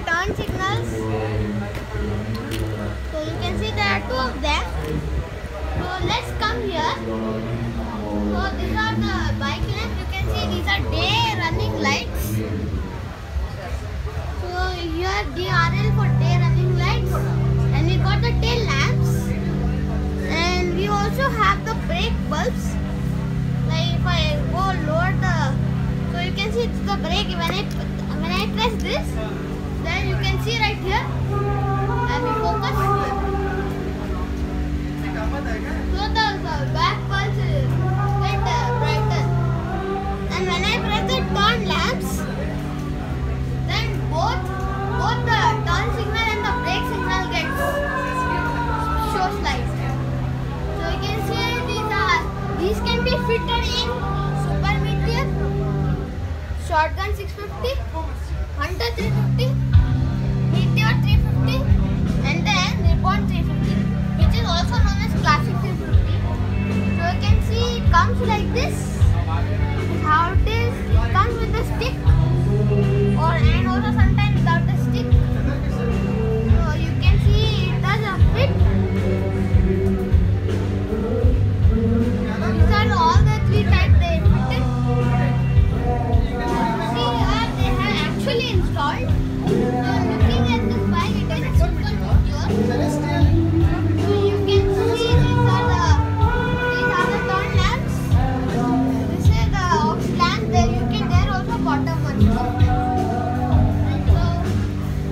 turn signals. So you can see there are two of them. So let's come here. So these are the bike lamps. You can see these are day running lights. So here DRL for day running lights, and we got the tail lamps, and we also have the brake bulbs. Like if I go lower the, so you can see it's the brake. When I press this, then you can see right here, and we focus. So the back bulbs get brighter, and when I press the turn lamps, then both the turn signal and the brake signal gets shows lights. So you can see these can be fitted in Super Meteor, Shotgun 650, Hunter 350, Meteor 350, and then Ribbon 350, which is also known as Classic 350. So you can see it comes like this. How it is? It comes with a stick, and also sometimes without a stick. So you can see it does a fit. These are all the three types they fitted. See here they have actually installed. So looking at this bike, it is a Super Meteor. So you can see these are the turn lamps. This is the aux lamp. There also bottom one. So,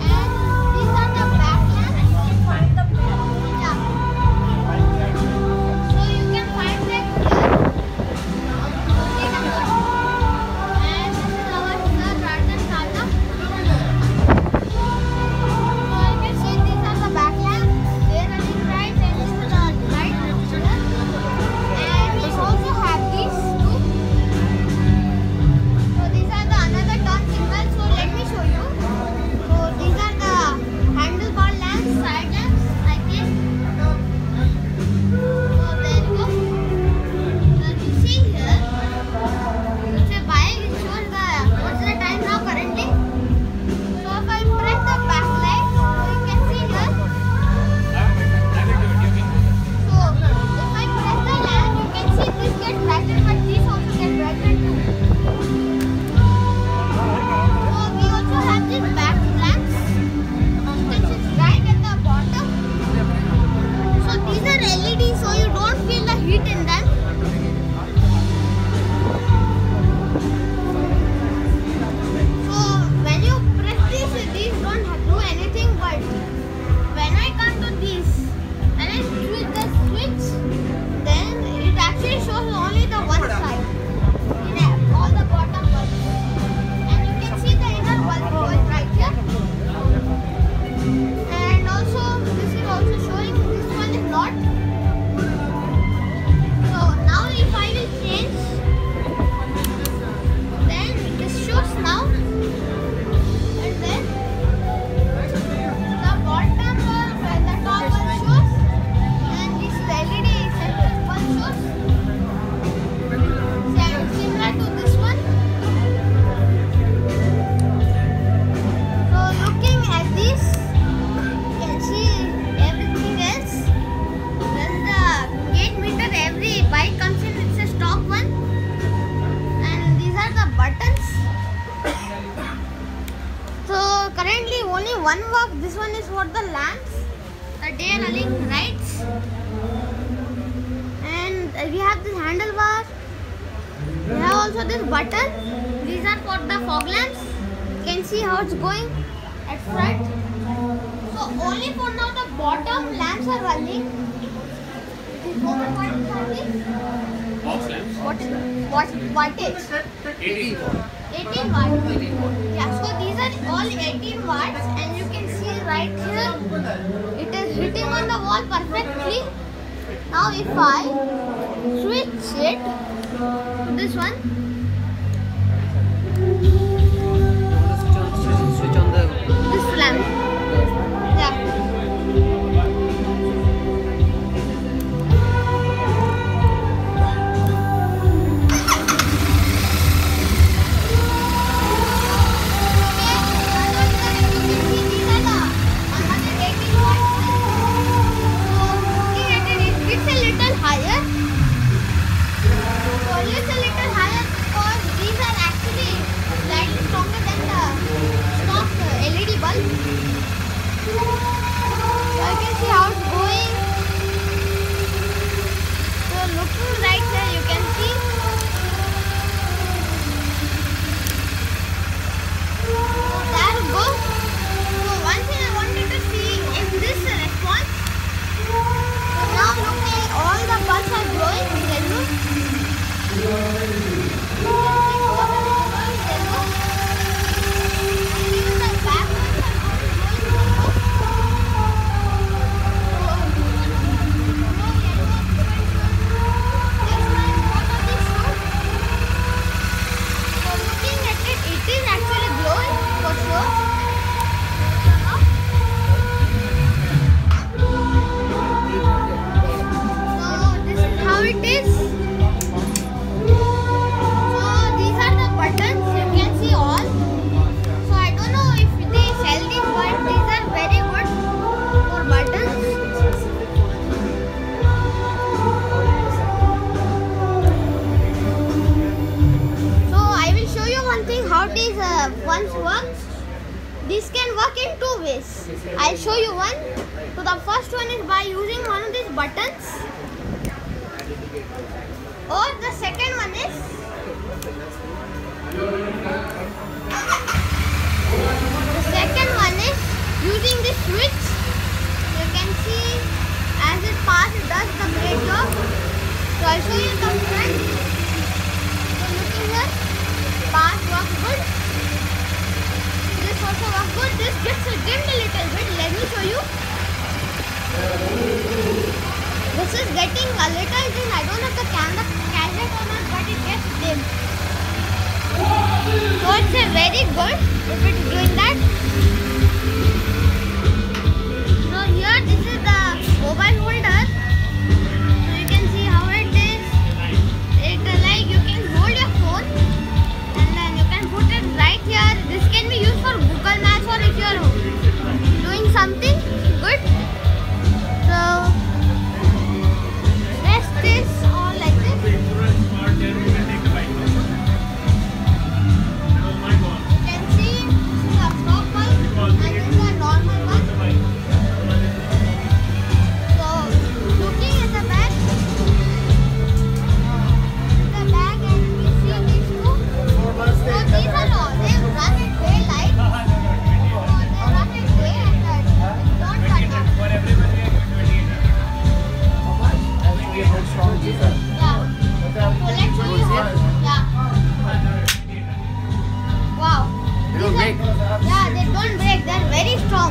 and these are the back lamps. Yeah. So you can find them here. And this is our Ratan Tata. So you can see these are the back lamps. They are running right, and this is the light here. And we also have these two. So these are the another turn signals. So let me show you. So these are the handlebar lamps, side lamps, like this. So there you go. So you see here, it's a bike. It shows what's the time now currently. So if I press the back light, so you can see here. So if I press the lamp, you can see this gets brighter, but this also gets brighter too. So we also have these back lamps. This is right at the bottom. So these are LEDs, so you don't feel the heat in them. So when you press these don't do anything, but when I come to these and I switch the switch, then it actually shows only the one side. All the bottom bulbs. And you can see the inner bulb right here. And also this is also showing, this one is not. So now if I will change, then this shows now. And then the bottom bulb and the top bulb shows. And this LED bulb shows. Similar to this one. So looking at this, you can see everything else. There's the gate meter. Every bike comes in, it's a stock one. And these are the buttons. So currently only one work. This one is for the lamps, the day running lights. And we have this handlebar. We have also this button. These are for the fog lamps. You can see how it's going at front. So only for now the bottom lamps are running. This bottom what is running? What wattage? 18 watts. 18 watts. Yeah, so these are all 18 watts, and you can see right here it is hitting on the wall perfectly. Now if I switch it to this one, Switch on the this lamp. Yeah. Okay, in two ways. I'll show you one. So the first one is by using one of these buttons. Or the second one is using this switch. You can see as it passes, it does the great job. So I'll show you the front. So looking here, pass works good. This also works good. This gets dimmed a little bit. Let me show you. This is getting a little dim. I don't know if the camera catches it or not, but it gets dim. So it's a very good if it's doing that. So here this is the mobile holder. So you can see how it is. It's like you can hold your phone and then you can put it right here. This can be used for Google Maps or if you are doing something good. So rest is all like this. You can see this is a stop bulb and this is a normal one. So looking at the back and we see these two. So these are all, they run at daylight. They run at day and don't shut off. How strong these are? Yeah. So let's show you how. Yeah. Wow. They don't break. Yeah, they don't break. They're very strong.